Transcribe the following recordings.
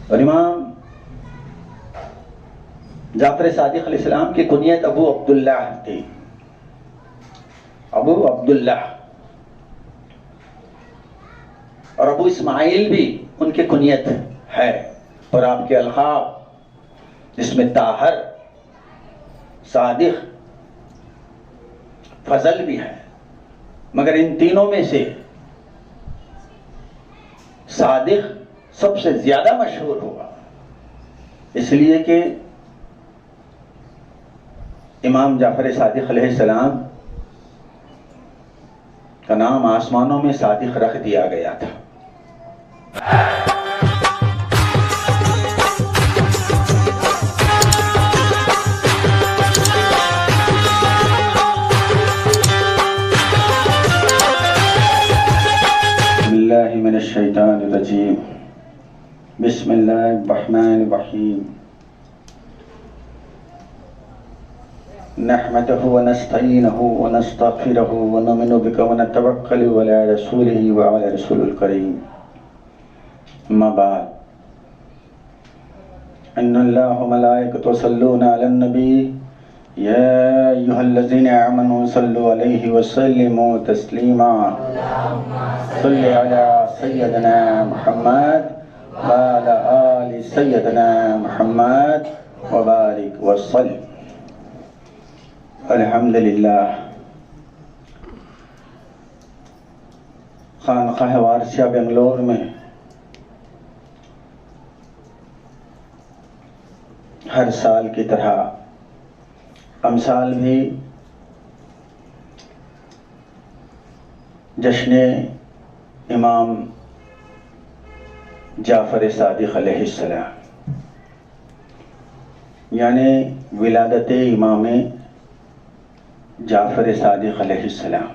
اور امام جعفر صادق علیہ السلام کی کنیت ابو عبداللہ تھی، ابو عبداللہ، اور ابو اسماعیل بھی ان کی کنیت ہے، اور آپ کے القاب جس میں طاہر، صادق، فضل بھی ہے، مگر ان تینوں میں سے صادق سب سے زیادہ مشہور ہوا، اس لیے کہ امام جعفر صادق علیہ السلام کا نام آسمانوں میں صادق رکھ دیا گیا تھا۔ بسم اللہ من الشیطان الرجیم، بسم اللہ الرحمن الرحیم، نحمده ونستعینه ونستغفره ونؤمن بك ونتوکل علی رسوله وعلی رسول الکریم، اما بعد، ان اللہ وملائکته یصلون علی النبی یا ایھا الذین آمنوا صلوا علیہ وسلموا تسلیما، صل علی سیدنا محمد وعلی آل سیدنا محمد وبارک وسلم۔ الحمدللہ، خانقاہ وارثیہ بنگلور میں ہر سال کی طرح امسال بھی جشن امام جعفر صادق علیہ السلام، یعنی ولادت امام جعفر صادق علیہ السلام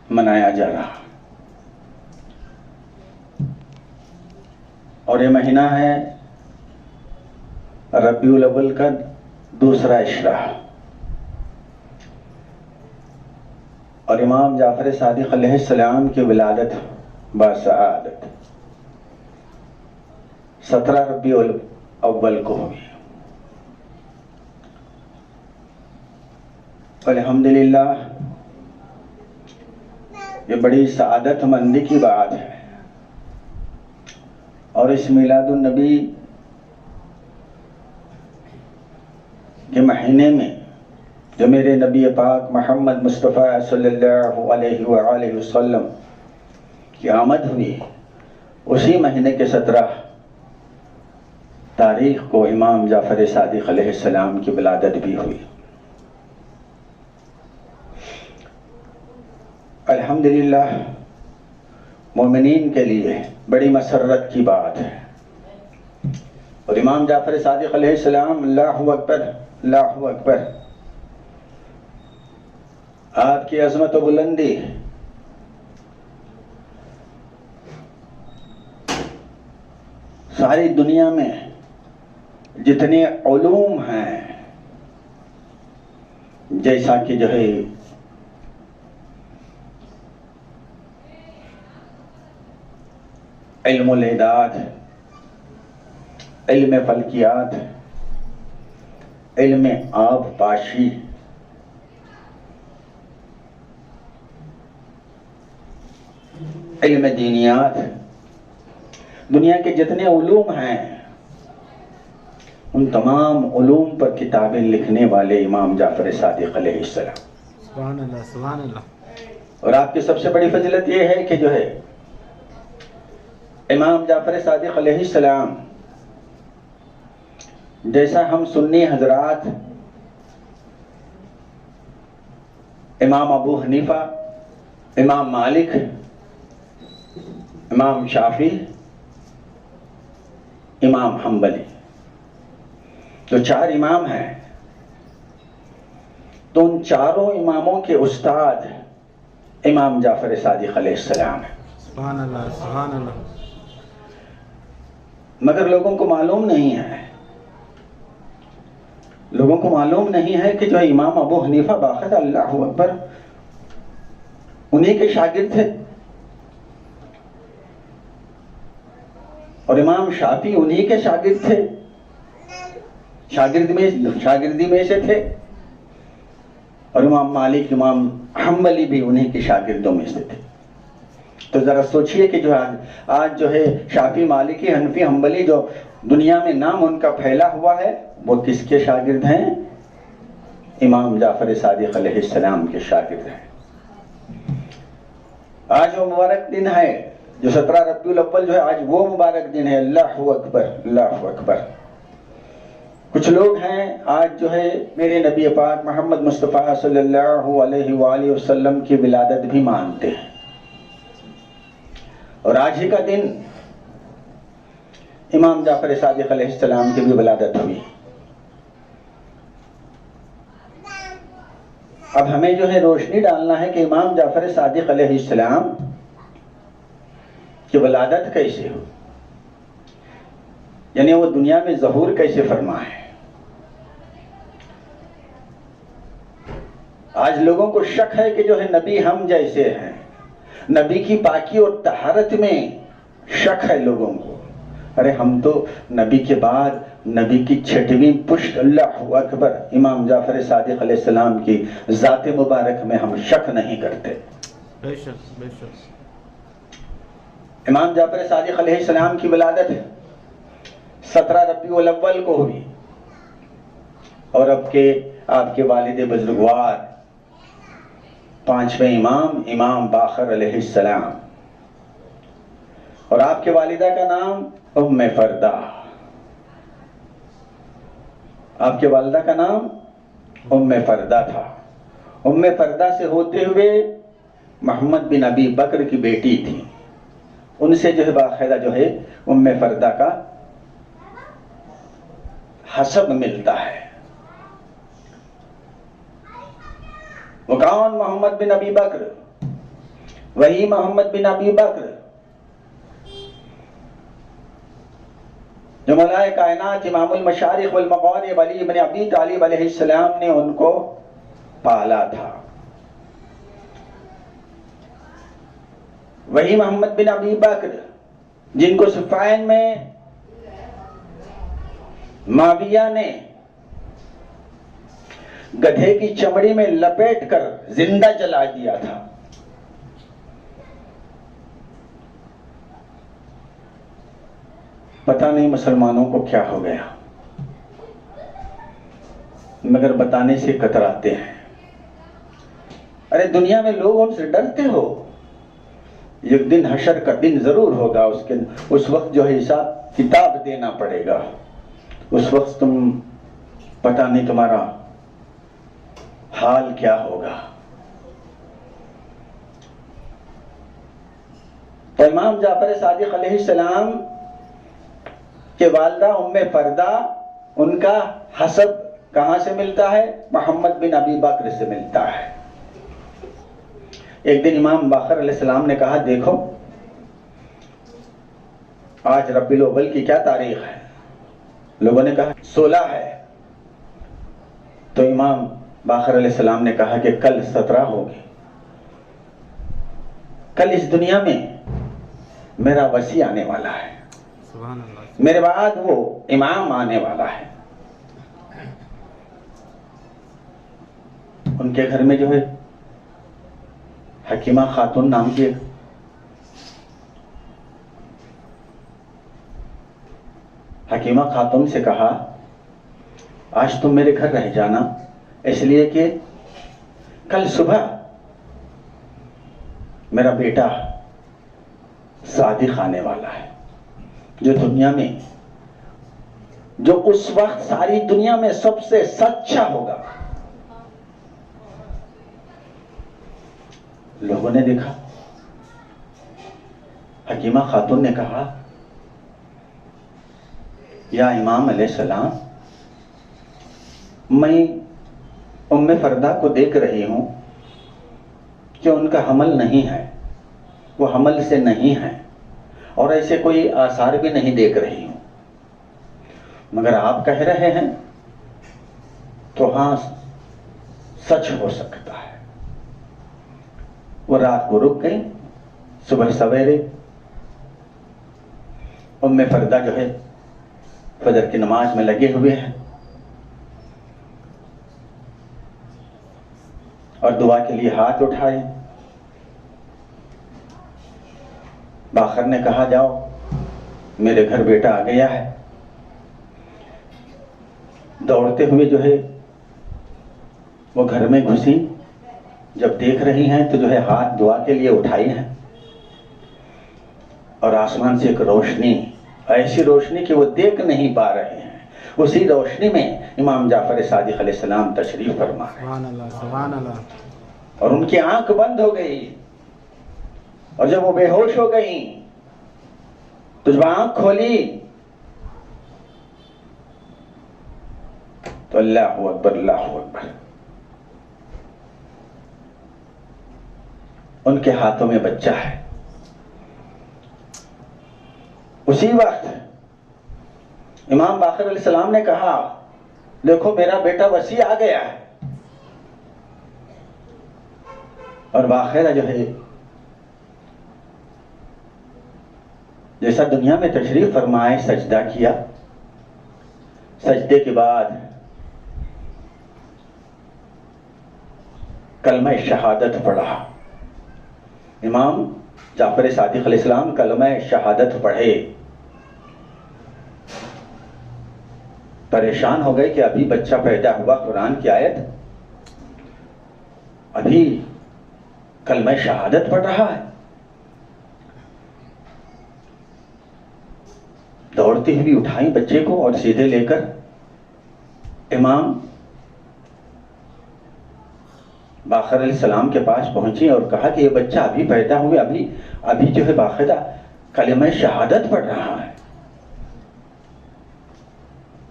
منایا جا رہا، اور یہ مہینہ ہے ربیع الاول کا دوسرا اشراح، اور امام جعفر صادق علیہ السلام کی ولادت باسعادت 17 ربیع الاول کو ہوئی۔ الحمدللہ، یہ بڑی سعادت مندی کی بات ہے، اور اس میلاد النبی کے مہینے میں جو میرے نبی پاک محمد مصطفیٰ صلی اللہ علیہ وآلہ وسلم کی آمد ہوئی، اسی مہینے کے 17 تاریخ کو امام جعفر صادق علیہ السلام کی ولادت بھی ہوئی۔ الحمدللہ، مومنین کے لیے بڑی مسرت کی بات ہے، اور امام جعفر صادق علیہ السلام، اللہ اکبر، اللہ اکبر، آپ کی عظمت و بلندی ساری دنیا میں جتنے علوم ہیں، جیسا کہ جو ہے علم الاعداد، علم فلکیات، علم آب پاشی، علم دینیات، دنیا کے جتنے علوم ہیں ان تمام علوم پر کتابیں لکھنے والے امام جعفر صادق علیہ السلام۔ سبحان اللہ، سبحان اللہ۔ اور آپ کی سب سے بڑی فضیلت یہ ہے کہ جو ہے امام جعفر صادق علیہ السلام جیسا ہم سنی حضرات امام ابو حنیفہ، امام مالک، امام شافعی، امام حنبلی، جو 4 امام ہیں، تو ان چاروں اماموں کے استاد امام جعفر صادق علیہ السلام ہیں۔ سبحان اللہ، سبحان اللہ۔ مگر لوگوں کو معلوم نہیں ہے، لوگوں کو معلوم نہیں ہے کہ جو امام ابو حنیفہ باقاعدہ، اللہ اکبر، انہی کے شاگرد تھے، اور امام شافعی انہی کے شاگرد تھے، شاگردی میں سے تھے، اور امام مالک، امام حنبلی بھی انہی کے شاگردوں میں سے تھے۔ تو ذرا سوچئے کہ جو آج جو ہے شافعی، مالکی، حنفی، حنبلی جو دنیا میں نام ان کا پھیلا ہوا ہے، وہ کس کے شاگرد ہیں؟ امام جعفر صادق علیہ السلام کے شاگرد ہیں۔ آج وہ مبارک دن ہے جو 17 ربیع الاول جو ہے، آج وہ مبارک دن ہے۔ اللہ اکبر، اللہ اکبر۔ کچھ لوگ ہیں آج جو ہے میرے نبی پاک محمد مصطفیٰ صلی اللہ علیہ وآلہ وسلم کی ولادت بھی مانتے ہیں، اور آج ہی کا دن امام جعفر صادق علیہ السلام کی بھی ولادت ہوئی۔ اب ہمیں جو ہے روشنی ڈالنا ہے کہ امام جعفر صادق علیہ السلام کی ولادت کیسے ہو، یعنی وہ دنیا میں ظہور کیسے فرما ہے۔ آج لوگوں کو شک ہے کہ جو ہے نبی ہم جیسے ہیں، نبی کی پاکی اور طہارت میں شک ہے لوگوں کو۔ ارے ہم تو نبی کے بعد نبی کی 6ویں پشت، اللہ اکبر، امام جعفر صادق علیہ السلام کی ذات مبارک میں ہم شک نہیں کرتے۔ بے شک، بے شک۔ امام جعفر صادق علیہ السلام کی ولادت 17 ربیع الاول کو ہوئی، اور آپ کے والد بزرگوار 5ویں امام باقر علیہ السلام، اور آپ کے والدہ کا نام ام فردہ، آپ کے والدہ کا نام ام فردہ تھا۔ ام فردہ سے ہوتے ہوئے محمد بن ابی بکر کی بیٹی تھی، ان سے جو ہے باقاعدہ جو ہے ام فردہ کا حسب ملتا ہے۔ وہ کون؟ محمد بن ابی بکر، وہی محمد بن ابی بکر جو مولائے کائنات امام المشارق والمغارب علی بن ابی طالب علیہ السلام نے ان کو پالا تھا۔ وہی محمد بن ابی بکر جن کو صفین میں معاویہ نے گدھے کی چمڑی میں لپیٹ کر زندہ جلا دیا تھا۔ پتہ نہیں مسلمانوں کو کیا ہو گیا، مگر بتانے سے کتراتے ہیں۔ ارے دنیا میں لوگ ہم سے ڈرتے ہو، ایک دن حشر کا دن ضرور ہوگا، اس وقت جو ہے حساب کتاب دینا پڑے گا، اس وقت تم پتہ نہیں تمہارا حال کیا ہوگا۔ تو امام جعفر صادق علیہ السلام کہ والدہ ام فردہ، ان کا حسب کہاں سے ملتا ہے؟ محمد بن ابی بکر سے ملتا ہے۔ ایک دن امام باقر علیہ السلام نے کہا، دیکھو آج ربیع الاول کی کیا تاریخ ہے؟ لوگوں نے کہا 16 ہے۔ تو امام باقر علیہ السلام نے کہا کہ کل 17 ہوگی، کل اس دنیا میں میرا وصی آنے والا ہے، سبحان اللہ، میرے بعد وہ امام آنے والا ہے۔ ان کے گھر میں جو ہے حکیمہ خاتون نام کی حکیمہ خاتون سے کہا، آج تم میرے گھر رہ جانا، اس لیے کہ کل صبح میرا بیٹا صادق آنے والا ہے، جو دنیا میں، جو اس وقت ساری دنیا میں سب سے سچا ہوگا۔ لوگوں نے دیکھا، حکیمہ خاتون نے کہا، یا امام علیہ السلام، میں ام فردہ کو دیکھ رہی ہوں کہ ان کا حمل نہیں ہے، وہ حمل سے نہیں ہے، اور ایسے کوئی آثار بھی نہیں دیکھ رہی ہوں، مگر آپ کہہ رہے ہیں تو ہاں سچ ہو سکتا ہے۔ وہ رات کو رک گئی، صبح سویرے ام فردہ جو ہے فجر کی نماز میں لگے ہوئے ہیں اور دعا کے لیے ہاتھ اٹھائے. باخر نے کہا جاؤ میرے گھر بیٹا آ گیا ہے. دوڑتے ہوئے جو ہے وہ گھر میں گھسی. جب دیکھ رہی ہیں تو جو ہے ہاتھ دعا کے لیے اٹھائی ہیں اور آسمان سے ایک روشنی, ایسی روشنی کہ وہ دیکھ نہیں پا رہے ہیں, اسی روشنی میں امام جعفر صادق علیہ السلام تشریف فرما رہے ہیں. سبحان اللہ سبحان اللہ. اور ان کی آنکھ بند ہو گئی اور جب وہ بے ہوش ہو گئی تو جب آنکھ کھولی تو اللہ اکبر اللہ اکبر, ان کے ہاتھوں میں بچہ ہے. اسی وقت امام باقر علیہ السلام نے کہا دیکھو میرا بیٹا وسیع آ گیا ہے. اور باقاعدہ جو ہے جیسا دنیا میں تشریف فرمائے سجدہ کیا. سجدے کے بعد کلمہ شہادت پڑھا. امام جعفر صادق علیہ السلام کلمہ شہادت پڑھے. پریشان ہو گئے کہ ابھی بچہ پیدا ہوا, قرآن کی آیت, ابھی کلمہ شہادت پڑھ رہا ہے. دوڑتی ہوئی اٹھائی بچے کو اور سیدھے لے کر امام باقر علیہ السلام کے پاس پہنچی اور کہا کہ یہ بچہ ابھی پیدا ہوئے, ابھی جو ہے باقاعدہ کلمہ شہادت پڑھ رہا ہے.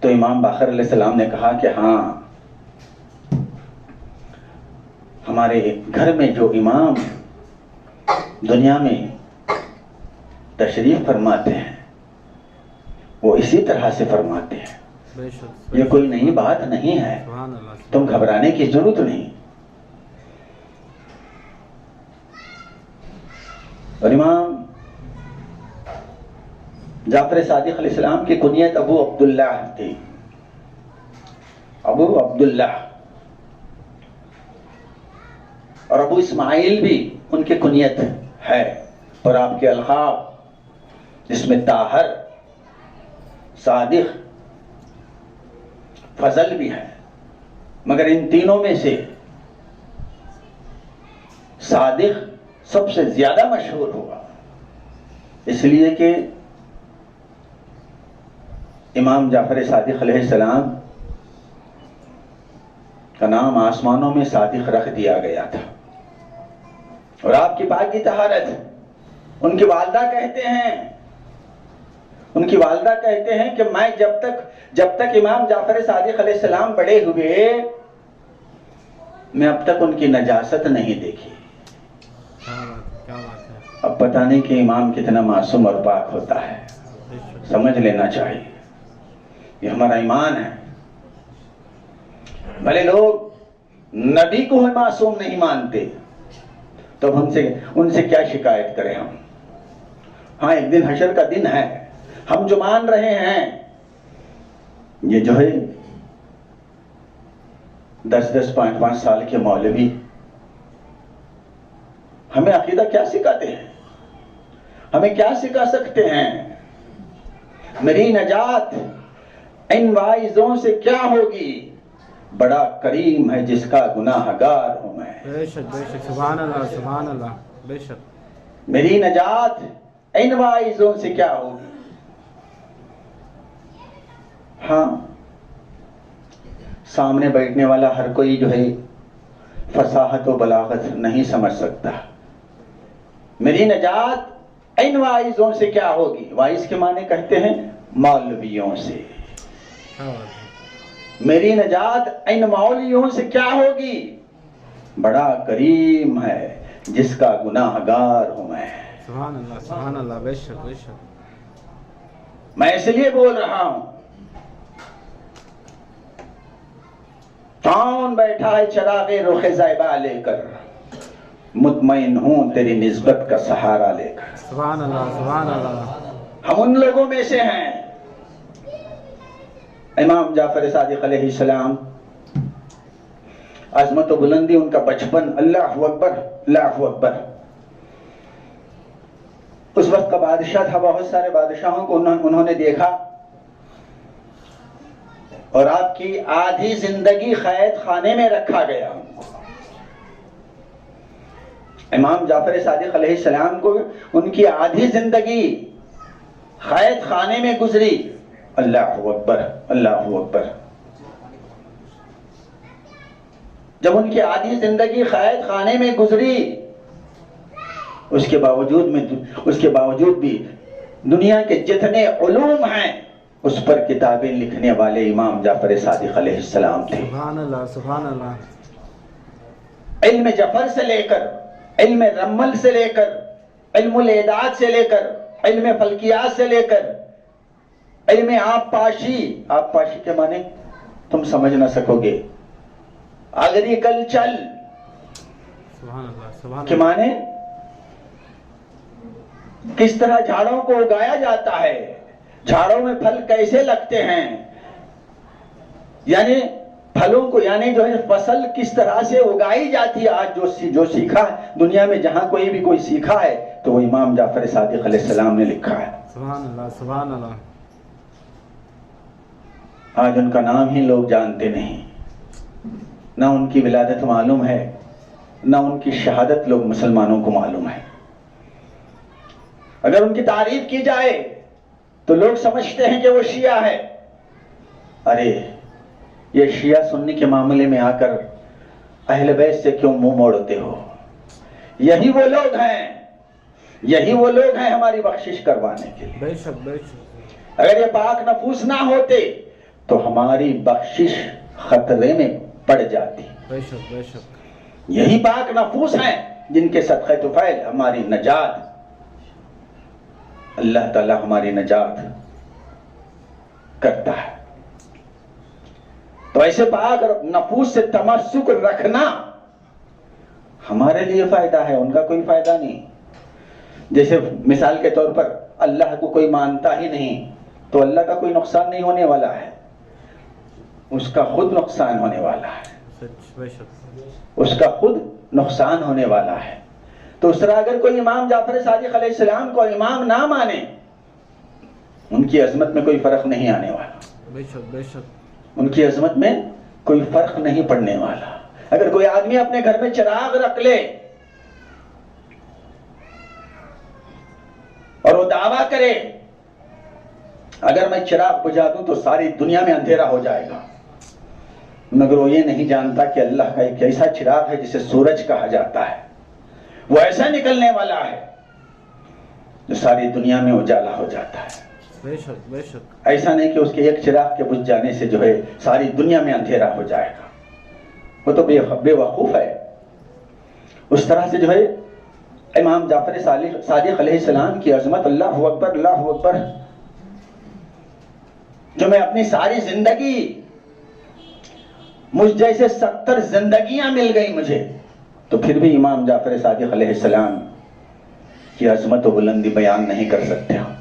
تو امام باقر علیہ السلام نے کہا کہ ہاں, ہمارے گھر میں جو امام دنیا میں تشریف فرماتے ہیں وہ اسی طرح سے فرماتے ہیں. بے شک یہ کوئی نئی بات نہیں ہے, سبحان اللہ. تم گھبرانے کی ضرورت نہیں. اور امام جعفر صادق علیہ السلام کی کنیت ابو عبداللہ تھی. ابو عبداللہ اور ابو اسماعیل بھی ان کی کنیت ہے. اور آپ کے القاب جس میں طاہر, صادق, فضل بھی ہے, مگر ان تینوں میں سے صادق سب سے زیادہ مشہور ہوا, اس لیے کہ امام جعفر صادق علیہ السلام کا نام آسمانوں میں صادق رکھ دیا گیا تھا. اور آپ کی پاکی طہارت, ان کی والدہ کہتے ہیں کہ میں جب تک امام جعفر صادق علیہ السلام بڑے ہوئے میں اب تک ان کی نجاست نہیں دیکھی. کیا بات ہے. اب پتہ نہیں کہ امام کتنا معصوم اور پاک ہوتا ہے, سمجھ لینا چاہیے. یہ ہمارا ایمان ہے. بھلے لوگ نبی کو ہی معصوم نہیں مانتے تو اب ان سے کیا شکایت کریں ہم. ہاں ایک دن حشر کا دن ہے, ہم جو مان رہے ہیں یہ جو ہے 10 5 سال کے مولوی ہمیں عقیدہ کیا سکھاتے ہیں, ہمیں کیا سکھا سکتے ہیں. میری نجات ان واعظوں سے کیا ہوگی, بڑا کریم ہے جس کا گناہ گار ہوں میں. بے شک سبحان اللہ سبحان اللہ. بے شک میری نجات ان واعظوں سے کیا ہوگی. ہاں سامنے بیٹھنے والا ہر کوئی جو ہے فصاحت و بلاغت نہیں سمجھ سکتا. میری نجات ان واعظوں سے کیا ہوگی. واعظ کے معنی کہتے ہیں مولویوں سے. میری نجات ان مولویوں سے کیا ہوگی, بڑا کریم ہے جس کا گناہ گار ہوں میں. سبحان اللہ سبحان اللہ. بے شک بے شک. میں اس لیے بول رہا ہوں, کون بیٹھا ہے چراغ رخ زیبا لے کر, مطمئن ہوں تیری نسبت کا سہارا لے کر. سبحان اللہ سبحان اللہ. ہم ان لوگوں میں سے ہیں۔ امام جعفر صادق علیہ السلام، عظمت و بلندی ان کا بچپن، اللہ اکبر اللہ اکبر۔ اس وقت کا بادشاہ تھا، بہت سارے بادشاہوں کو انہوں نے دیکھا، اور آپ کی آدھی زندگی قید خانے میں رکھا گیا۔ امام جعفر صادق علیہ السلام کو ان کی آدھی زندگی قید خانے میں گزری۔ اللہ اکبر اللہ اکبر۔ جب ان کی آدھی زندگی قید خانے میں گزری، اس کے باوجود بھی دنیا کے جتنے علوم ہیں اس پر کتابیں لکھنے والے امام جعفر صادق علیہ السلام تھے۔ سبحان اللہ سبحان اللہ۔ علم جعفر سے لے کر، علم رمل سے لے کر، علم الاعداد سے لے کر، علم فلکیات سے لے کر، علم آپ پاشی کے معنی تم سمجھ نہ سکو گے، ایگریکلچر سبحان اللہ سبحان کے اللہ۔ معنی کس طرح جھاڑوں کو اگایا جاتا ہے، جھاڑوں میں پھل کیسے لگتے ہیں، یعنی پھلوں کو، یعنی جو ہے فصل کس طرح سے اگائی جاتی ہے۔ آج جو سیکھا ہے دنیا میں، جہاں کوئی سیکھا ہے تو وہ امام جعفر صادق علیہ السلام نے لکھا ہے۔ سبحان اللہ سبحان اللہ۔ آج ان کا نام ہی لوگ جانتے نہیں، نہ ان کی ولادت معلوم ہے، نہ ان کی شہادت لوگ مسلمانوں کو معلوم ہے۔ اگر ان کی تعریف کی جائے تو لوگ سمجھتے ہیں کہ وہ شیعہ ہے۔ ارے یہ شیعہ سنی کے معاملے میں آ کر اہل بیت سے کیوں منہ موڑتے ہو؟ یہی وہ لوگ ہیں ہماری بخشش کروانے کے لیے۔ بے شک بے شک۔ اگر یہ پاک نفوس نہ ہوتے تو ہماری بخشش خطرے میں پڑ جاتی۔ بے شک بے شک۔ یہی پاک نفوس ہیں جن کے صدقہ طفیل ہماری نجات، اللہ تعالی ہماری نجات کرتا ہے۔ تو ایسے پاک نفوس سے تمسک رکھنا ہمارے لیے فائدہ ہے، ان کا کوئی فائدہ نہیں۔ جیسے مثال کے طور پر اللہ کو کوئی مانتا ہی نہیں تو اللہ کا کوئی نقصان نہیں ہونے والا ہے، اس کا خود نقصان ہونے والا ہے، سچ بے شک۔ اس کا خود نقصان ہونے والا ہے۔ تو اس طرح اگر کوئی امام جعفر صادق علیہ السلام کو امام نہ مانے، ان کی عظمت میں کوئی فرق نہیں آنے والا، بے شک بے شک۔ ان کی عظمت میں کوئی فرق نہیں پڑنے والا۔ اگر کوئی آدمی اپنے گھر میں چراغ رکھ لے اور وہ دعویٰ کرے اگر میں چراغ بجھا دوں تو ساری دنیا میں اندھیرا ہو جائے گا، مگر وہ یہ نہیں جانتا کہ اللہ کا ایک ایسا چراغ ہے جسے سورج کہا جاتا ہے، وہ ایسا نکلنے والا ہے جو ساری دنیا میں اجالا ہو جاتا ہے۔ بے شک بے شک۔ ایسا نہیں کہ اس کے ایک چراغ کے بجھ جانے سے جو ہے ساری دنیا میں اندھیرا ہو جائے گا، وہ تو بے وقوف ہے۔ اس طرح سے جو ہے امام جعفر صادق علیہ السلام کی عظمت، اللہ اکبر اللہ اکبر، جو میں اپنی ساری زندگی، مجھ جیسے 70 زندگیاں مل گئی مجھے، تو پھر بھی امام جعفر صادق علیہ السلام کی عظمت و بلندی بیان نہیں کر سکتے ہم۔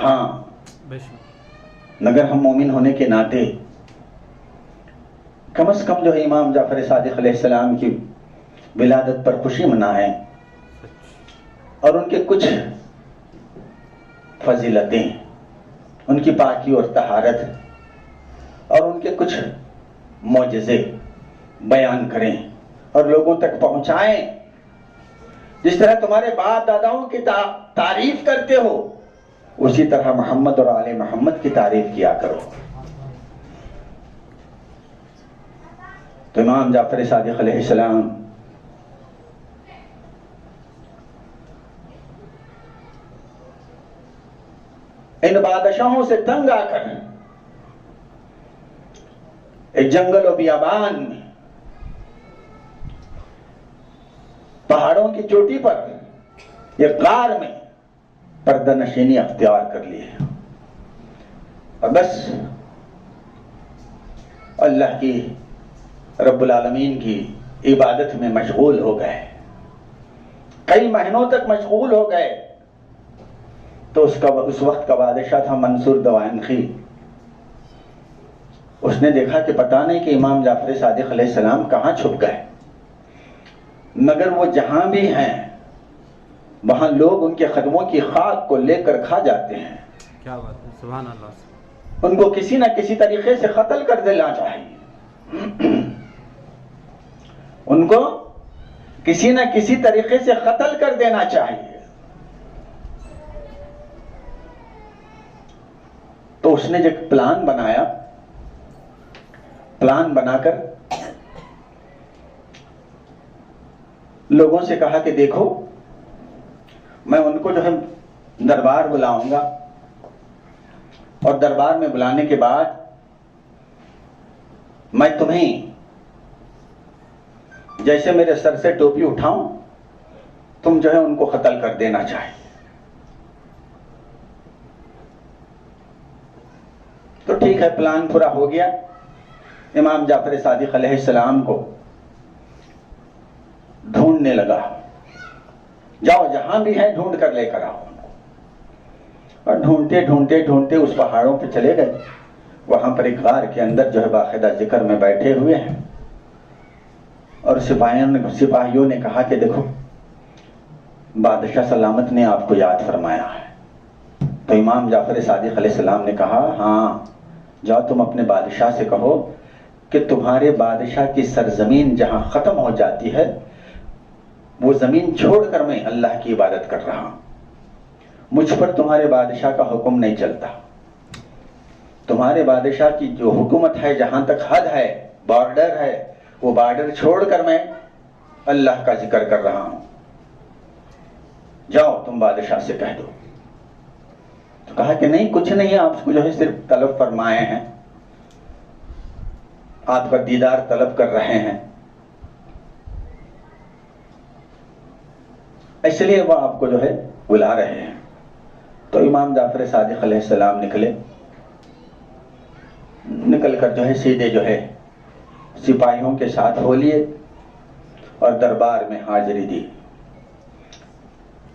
ہاں بے شک۔ مگر ہم مومن ہونے کے ناطے کم از کم جو ہے امام جعفر صادق علیہ السلام کی ولادت پر خوشی منائیں، اور ان کے کچھ فضیلتیں، ان کی پاکی اور طہارت، اور ان کے کچھ معجزے بیان کریں اور لوگوں تک پہنچائیں۔ جس طرح تمہارے باپ داداؤں کی تعریف کرتے ہو، اسی طرح محمد اور آل محمد کی تعریف کیا کرو۔ تو امام جعفر صادق علیہ السلام ان بادشاہوں سے تنگ آ کر ایک جنگل و بیابان میں، پہاڑوں کی چوٹی پر، ایک غار میں پردہ نشینی اختیار کر لی ہے، اور بس اللہ کی رب العالمین کی عبادت میں مشغول ہو گئے، کئی مہینوں تک مشغول ہو گئے۔ تو اس وقت کا بادشاہ تھا منصور دوانقی. اس نے دیکھا کہ پتہ نہیں کہ امام جعفر صادق علیہ السلام کہاں چھپ گئے، مگر وہ جہاں بھی ہیں وہاں لوگ ان کے قدموں کی خاک کو لے کر کھا جاتے ہیں. کیا بات ہے، سبحان اللہ. ان کو کسی نہ کسی طریقے سے قتل کر دینا چاہیے، ان کو کسی نہ کسی طریقے سے قتل کر دینا چاہیے. تو اس نے ایک پلان بنایا، پلان بنا کر لوگوں سے کہا کہ دیکھو میں ان کو جو ہے دربار بلاؤں گا، اور دربار میں بلانے کے بعد میں تمہیں جیسے میرے سر سے ٹوپی اٹھاؤں تم جو ہے ان کو قتل کر دینا چاہیے. تو ٹھیک ہے، پلان پورا ہو گیا. امام جعفر صادق علیہ السلام کو ڈھونڈنے لگا، جاؤ جہاں بھی ہے ڈھونڈ کر لے کر آؤ. اور ڈھونڈتے ڈھونڈتے ڈھونڈتے اس پہاڑوں پہ چلے گئے. وہاں پر ایک غار کے اندر جو ہے باقاعدہ ذکر میں بیٹھے ہوئے ہیں. اور سپاہیوں نے کہا کہ دیکھو بادشاہ سلامت نے آپ کو یاد فرمایا ہے. تو امام جعفر صادق علیہ السلام نے کہا ہاں جاؤ تم اپنے بادشاہ سے کہو کہ تمہارے بادشاہ کی سرزمین جہاں ختم ہو جاتی ہے وہ زمین چھوڑ کر میں اللہ کی عبادت کر رہا ہوں. مجھ پر تمہارے بادشاہ کا حکم نہیں چلتا. تمہارے بادشاہ کی جو حکومت ہے، جہاں تک حد ہے، بارڈر ہے، وہ بارڈر چھوڑ کر میں اللہ کا ذکر کر رہا ہوں. جاؤ تم بادشاہ سے کہہ دو. تو کہا کہ نہیں کچھ نہیں، آپ کو جو ہے صرف طلب فرمائے ہیں، آپ کا دیدار طلب کر رہے ہیں، اس لیے وہ آپ کو جو ہے بلا رہے ہیں. تو امام جعفر صادق علیہ السلام نکل کر جو ہے سیدھے جو ہے سپاہیوں کے ساتھ ہو لیے اور دربار میں حاضری دی.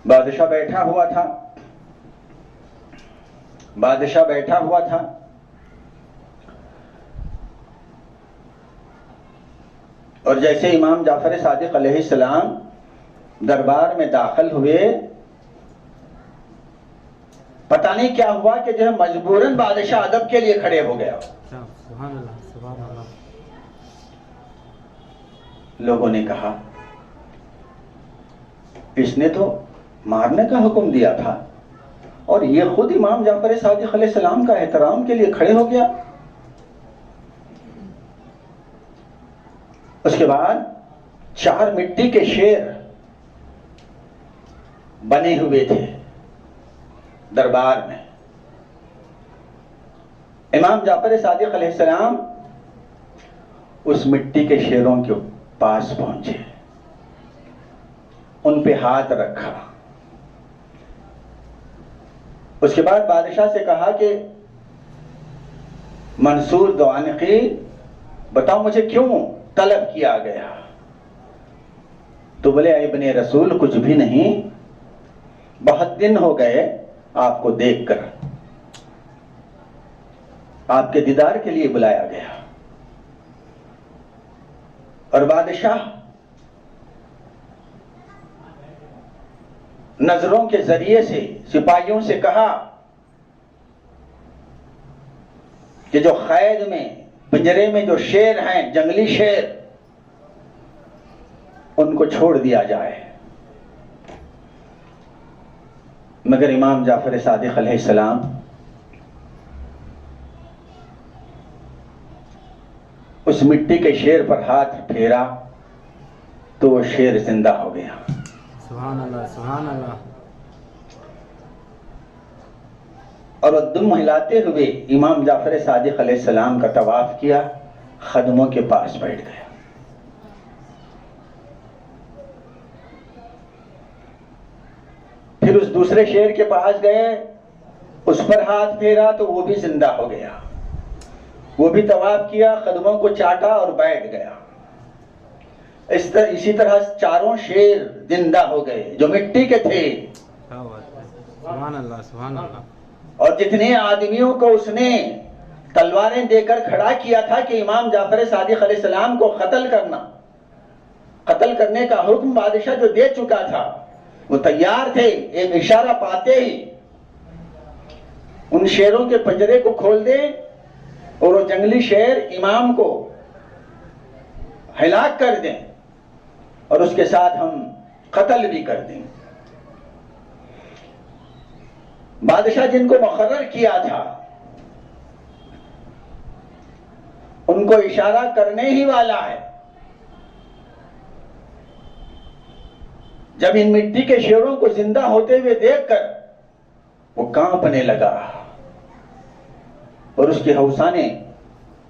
بادشاہ بیٹھا ہوا تھا، بادشاہ بیٹھا ہوا تھا. اور جیسے امام جعفر صادق علیہ السلام دربار میں داخل ہوئے، پتہ نہیں کیا ہوا کہ جو ہے مجبوراً بادشاہ ادب کے لیے کھڑے ہو گیا. سبحان اللہ، سبحان اللہ. لوگوں نے کہا اس نے تو مارنے کا حکم دیا تھا اور یہ خود امام جعفر صادق علیہ السلام کا احترام کے لیے کھڑے ہو گیا. اس کے بعد 4 مٹی کے شیر بنے ہوئے تھے دربار میں. امام جعفر صادق علیہ السلام اس مٹی کے شیروں کے پاس پہنچے، ان پہ ہاتھ رکھا. اس کے بعد بادشاہ سے کہا کہ منصور دوانقی بتاؤ مجھے کیوں طلب کیا گیا؟ تو بولے اے ابن رسول کچھ بھی نہیں، بہت دن ہو گئے آپ کو دیکھ کر، آپ کے دیدار کے لیے بلایا گیا. اور بادشاہ نظروں کے ذریعے سے سپاہیوں سے کہا کہ جو قید میں پنجرے میں جو شیر ہیں، جنگلی شیر، ان کو چھوڑ دیا جائے. مگر امام جعفر صادق علیہ السلام اس مٹی کے شیر پر ہاتھ پھیرا تو وہ شیر زندہ ہو گیا. سبحان اللہ، سبحان اللہ. اور وہ دم ہلاتے ہوئے امام جعفر صادق علیہ السلام کا طواف کیا، خدموں کے پاس بیٹھ گیا. پھر اس دوسرے شیر کے پاس گئے، اس پر ہاتھ پھیرا تو وہ بھی زندہ ہو گیا. وہ بھی طواف کیا، قدموں کو چاٹا اور بیٹھ گیا. اسی طرح 4 شیر زندہ ہو گئے جو مٹی کے تھے. کیا بات ہے. سبحان اللہ سبحان اللہ اور جتنے آدمیوں کو اس نے تلواریں دے کر کھڑا کیا تھا کہ امام جعفر صادق علیہ السلام کو قتل کرنے کا حکم بادشاہ جو دے چکا تھا، وہ تیار تھے ایک اشارہ پاتے ہی ان شیروں کے پنجرے کو کھول دیں اور وہ جنگلی شیر امام کو ہلاک کر دیں اور اس کے ساتھ ہم قتل بھی کر دیں۔ بادشاہ جن کو مقرر کیا تھا ان کو اشارہ کرنے ہی والا ہے۔ جب ان مٹی کے شیروں کو زندہ ہوتے ہوئے دیکھ کر وہ کانپنے لگا اور اس کی ہوسانے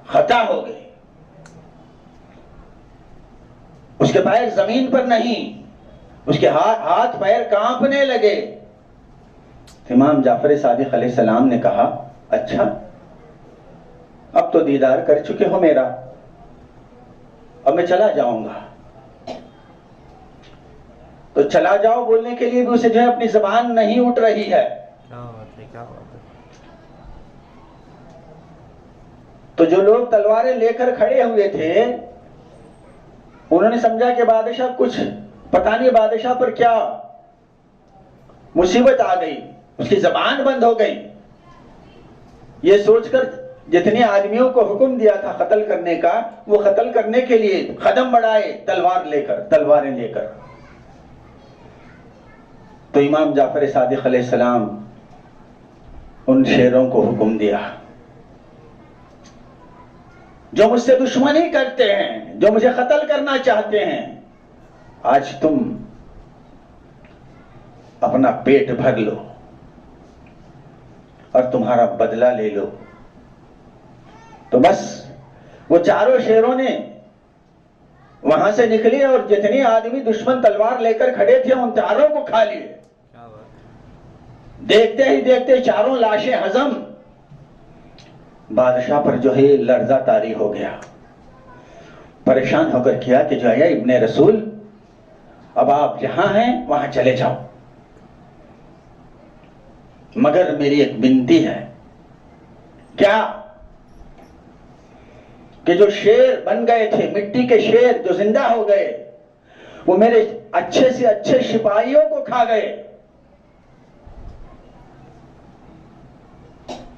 خطا ہو گئی، اس کے پیر زمین پر نہیں، اس کے ہاتھ پیر کانپنے لگے۔ امام جعفر صادق علیہ السلام نے کہا، اچھا اب تو دیدار کر چکے ہو میرا، اب میں چلا جاؤں گا۔ تو چلا جاؤ بولنے کے لیے بھی اسے جو ہے اپنی زبان نہیں اٹھ رہی ہے۔ کیا بات ہے کیا بات ہے۔ تو جو لوگ تلواریں لے کر کھڑے ہوئے تھے انہوں نے سمجھا کہ بادشاہ کچھ پتہ نہیں بادشاہ پر کیا مصیبت آ گئی، اس کی زبان بند ہو گئی۔ یہ سوچ کر جتنے آدمیوں کو حکم دیا تھا قتل کرنے کا، وہ قتل کرنے کے لیے قدم بڑھائے تلواریں لے کر۔ تو امام جعفر صادق علیہ السلام ان شیروں کو حکم دیا جو مجھ سے دشمنی کرتے ہیں، جو مجھے قتل کرنا چاہتے ہیں، آج تم اپنا پیٹ بھر لو اور تمہارا بدلہ لے لو۔ تو بس وہ چاروں شیروں نے وہاں سے نکلے اور جتنے آدمی دشمن تلوار لے کر کھڑے تھے ان چاروں کو کھا لیے۔ دیکھتے ہی دیکھتے چاروں لاشیں ہضم۔ بادشاہ پر جو ہے لرزہ طاری ہو گیا، پریشان ہو کر کیا کہ جو ہے ابن رسول اب آپ جہاں ہیں وہاں چلے جاؤ، مگر میری ایک بنتی ہے۔ کیا؟ کہ جو شیر بن گئے تھے، مٹی کے شیر جو زندہ ہو گئے، وہ میرے اچھے سے اچھے سپاہیوں کو کھا گئے۔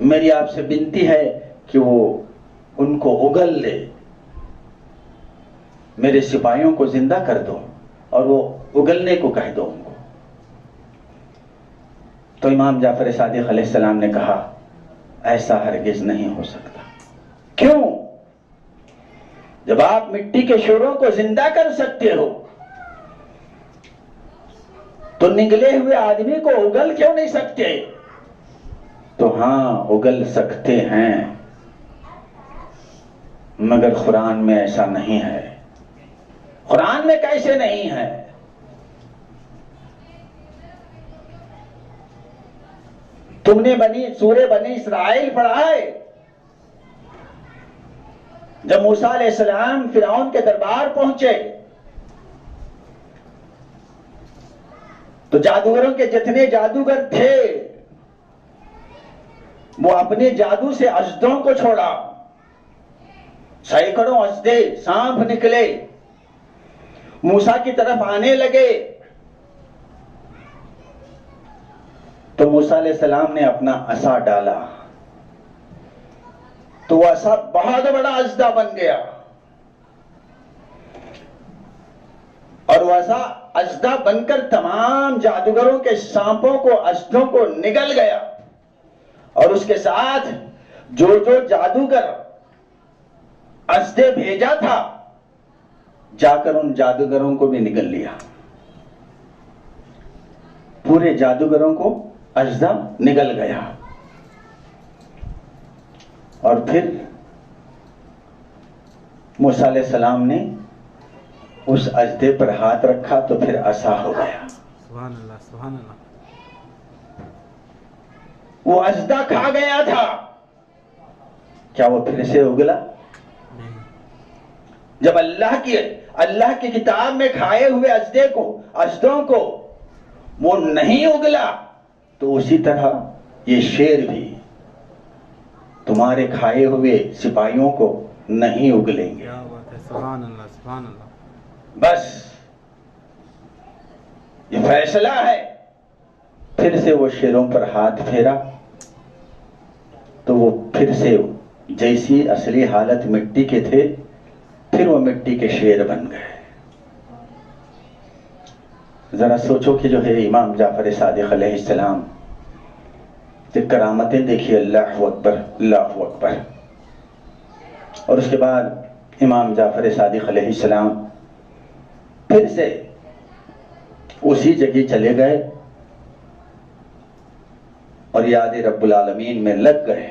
میری آپ سے بنتی ہے کہ وہ ان کو اگل دے، میرے سپاہیوں کو زندہ کر دو اور وہ اگلنے کو کہہ دو ان کو۔ تو امام جعفر صادق علیہ السلام نے کہا، ایسا ہرگز نہیں ہو سکتا۔ کیوں؟ جب آپ مٹی کے شیروں کو زندہ کر سکتے ہو تو نگلے ہوئے آدمی کو اگل کیوں نہیں سکتے؟ تو ہاں اگل سکتے ہیں، مگر قرآن میں ایسا نہیں ہے۔ قرآن میں کیسے نہیں ہے؟ تم نے سورہ بنی اسرائیل پڑھا ہے؟ جب موسیٰ علیہ السلام فرعون کے دربار پہنچے تو جادوگروں کے جتنے جادوگر تھے وہ اپنے جادو سے اژدوں کو چھوڑا، سینکڑوں اژدے سانپ نکلے، موسیٰ کی طرف آنے لگے۔ تو موسیٰ علیہ السلام نے اپنا عصا ڈالا تو وہ عصا بہت بڑا اژدہ بن گیا، اور وہ عصا اژدہ بن کر تمام جادوگروں کے سانپوں کو، اژدوں کو نگل گیا، اور اس کے ساتھ جو جادوگر اژدے بھیجا تھا جا کر ان جادوگروں کو بھی نگل لیا۔ پورے جادوگروں کو اژدہ نگل گیا، اور پھر موسیٰ علیہ السلام نے اس اژدے پر ہاتھ رکھا تو پھر عصا ہو گیا۔ سبحان اللہ سبحان اللہ۔ وہ اژدہ کھا گیا تھا، کیا وہ پھر سے اگلا؟ نہیں۔ جب اللہ کی کتاب میں کھائے ہوئے اژدوں کو وہ نہیں اگلا تو اسی طرح یہ شیر بھی تمہارے کھائے ہوئے سپاہیوں کو نہیں اگلیں گے. کیا بات ہے، سبحان اللہ سبحان اللہ. بس یہ فیصلہ ہے. پھر سے وہ شیروں پر ہاتھ پھیرا تو وہ پھر سے جیسی اصلی حالت مٹی کے تھے پھر وہ مٹی کے شیر بن گئے. ذرا سوچو کہ جو ہے امام جعفر صادق علیہ السلام کہ کرامتیں دیکھیے، اللہ اکبر اللہ اکبر. اور اس کے بعد امام جعفر صادق علیہ السلام پھر سے اسی جگہ چلے گئے اور یاد رب العالمین میں لگ گئے.